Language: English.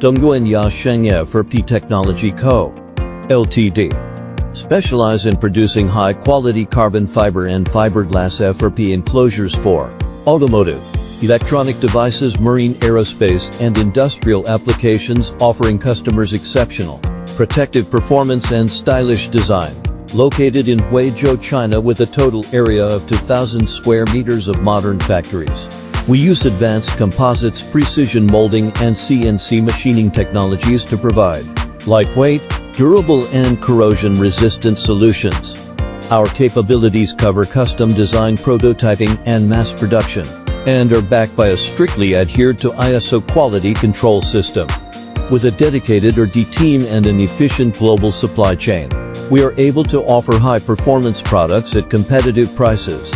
Dongyuan Yasheng FRP Technology Co. Ltd. Specialize in producing high-quality carbon fiber and fiberglass FRP enclosures for automotive, electronic devices, marine, aerospace, and industrial applications, offering customers exceptional protective performance and stylish design. Located in Huizhou, China, with a total area of 2,000 square meters of modern factories. We use advanced composites, precision molding, and CNC machining technologies to provide lightweight, durable, and corrosion-resistant solutions. Our capabilities cover custom design, prototyping, and mass production, and are backed by a strictly adhered to ISO quality control system. With a dedicated R&D team and an efficient global supply chain, we are able to offer high-performance products at competitive prices.